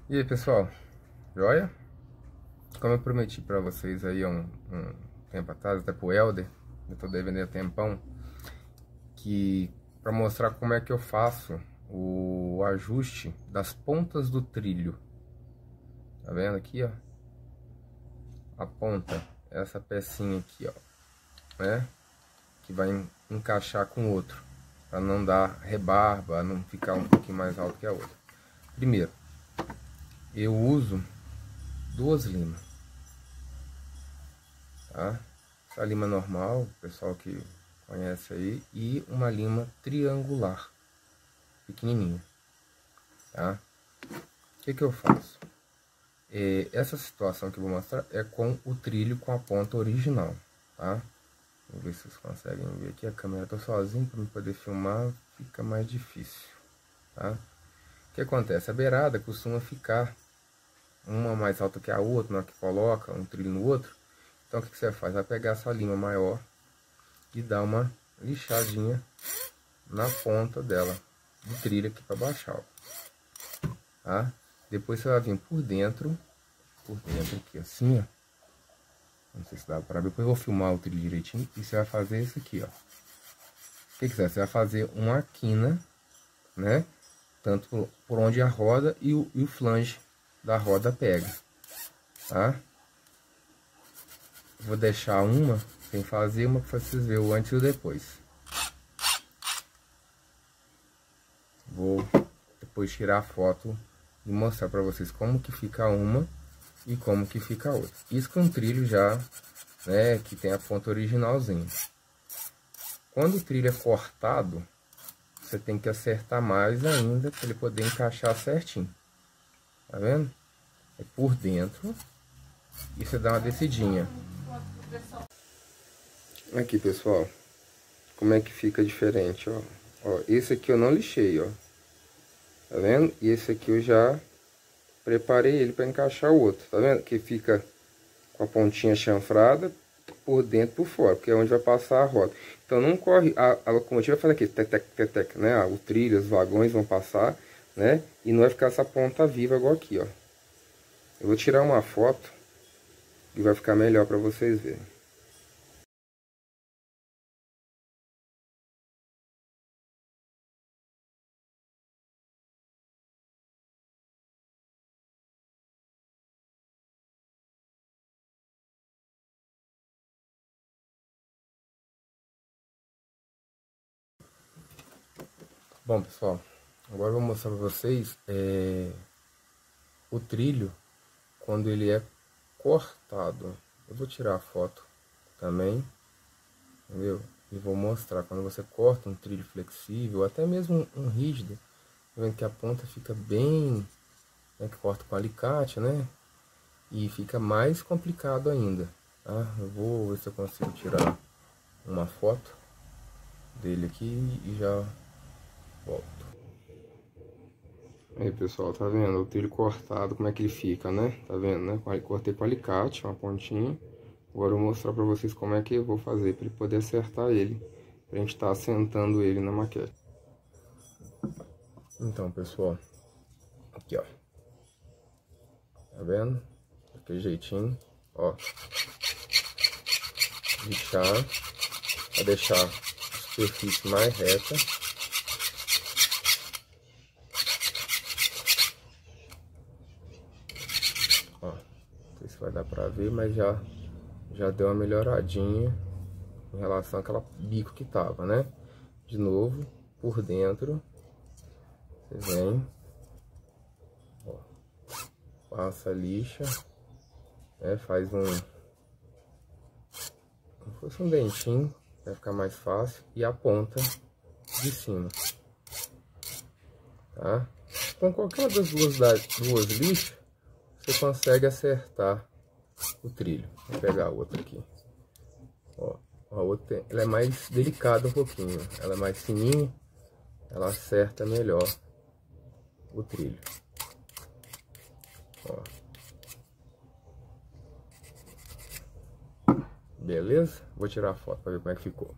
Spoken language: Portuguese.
E aí, pessoal, joia? Como eu prometi pra vocês aí há um tempo atrás, até pro Helder, eu tô devendo há tempão, que pra mostrar como é que eu faço o ajuste das pontas do trilho. Tá vendo aqui, ó? A ponta, essa pecinha aqui, ó, né? Que vai encaixar com o outro, pra não dar rebarba, não ficar um pouquinho mais alto que a outra. Primeiro, eu uso duas limas, tá? Essa lima normal, o pessoal que conhece aí, e uma lima triangular, pequenininha, tá? O que que eu faço? Essa situação que eu vou mostrar é com o trilho com a ponta original, tá? Vamos ver se vocês conseguem ver aqui. A câmera tá sozinha, para eu poder filmar fica mais difícil, tá? O que acontece? A beirada costuma ficar uma mais alta que a outra, na hora que coloca um trilho no outro. Então o que que você faz? Vai pegar essa lima maior e dar uma lixadinha na ponta dela, do trilho aqui para baixar, ó, tá? Depois você vai vir por dentro aqui assim, ó. Não sei se dá para ver, depois eu vou filmar o trilho direitinho. E você vai fazer isso aqui, ó. O que você vai fazer uma quina, né? Tanto por onde a roda e o flange da roda pega, tá? Vou deixar uma sem fazer, uma para vocês verem o antes e o depois. Vou depois tirar a foto e mostrar para vocês como que fica uma e como que fica a outra. Isso com um trilho já, né, que tem a ponta originalzinha. Quando o trilho é cortado, você tem que acertar mais ainda para ele poder encaixar certinho. Tá vendo? É por dentro e você dá uma descidinha. Aqui, pessoal, como é que fica diferente, ó. Ó, esse aqui eu não lixei, ó. Tá vendo? E esse aqui eu já preparei ele para encaixar o outro. Tá vendo? Que fica com a pontinha chanfrada por dentro e por fora, porque é onde vai passar a roda. Então não corre, a locomotiva faz aqui, tec, tec, tec, tec, né? O trilho, os vagões vão passar, né? E não vai ficar essa ponta viva igual aqui, ó. Eu vou tirar uma foto e vai ficar melhor para vocês verem. Bom, pessoal, agora eu vou mostrar para vocês o trilho quando ele é cortado. Eu vou tirar a foto também, entendeu? E vou mostrar quando você corta um trilho flexível, até mesmo um rígido, tá vendo que a ponta fica bem, né, que corta com alicate, né? E fica mais complicado ainda, tá? Eu vou ver se eu consigo tirar uma foto dele aqui e já volto. Aí, pessoal, tá vendo? O trilho cortado, como é que ele fica, né? Tá vendo, né? Cortei com alicate, uma pontinha. Agora eu vou mostrar pra vocês como é que eu vou fazer pra ele poder acertar ele, pra gente tá assentando ele na maquete. Então, pessoal, aqui, ó. Tá vendo? Daquele jeitinho, ó. Lixar, pra deixar a superfície mais reta. Ó, não sei se vai dar pra ver, mas já deu uma melhoradinha em relação àquela bico que tava, né? De novo, por dentro, você vem, ó, passa a lixa, né? Faz como fosse um dentinho, vai ficar mais fácil, e a ponta de cima, tá? Com qualquer das duas lixas, você consegue acertar o trilho. Vou pegar a outra aqui. Ó, a outra, ela é mais delicada um pouquinho, ela é mais fininha, ela acerta melhor o trilho. Ó. Beleza? Vou tirar a foto para ver como é que ficou.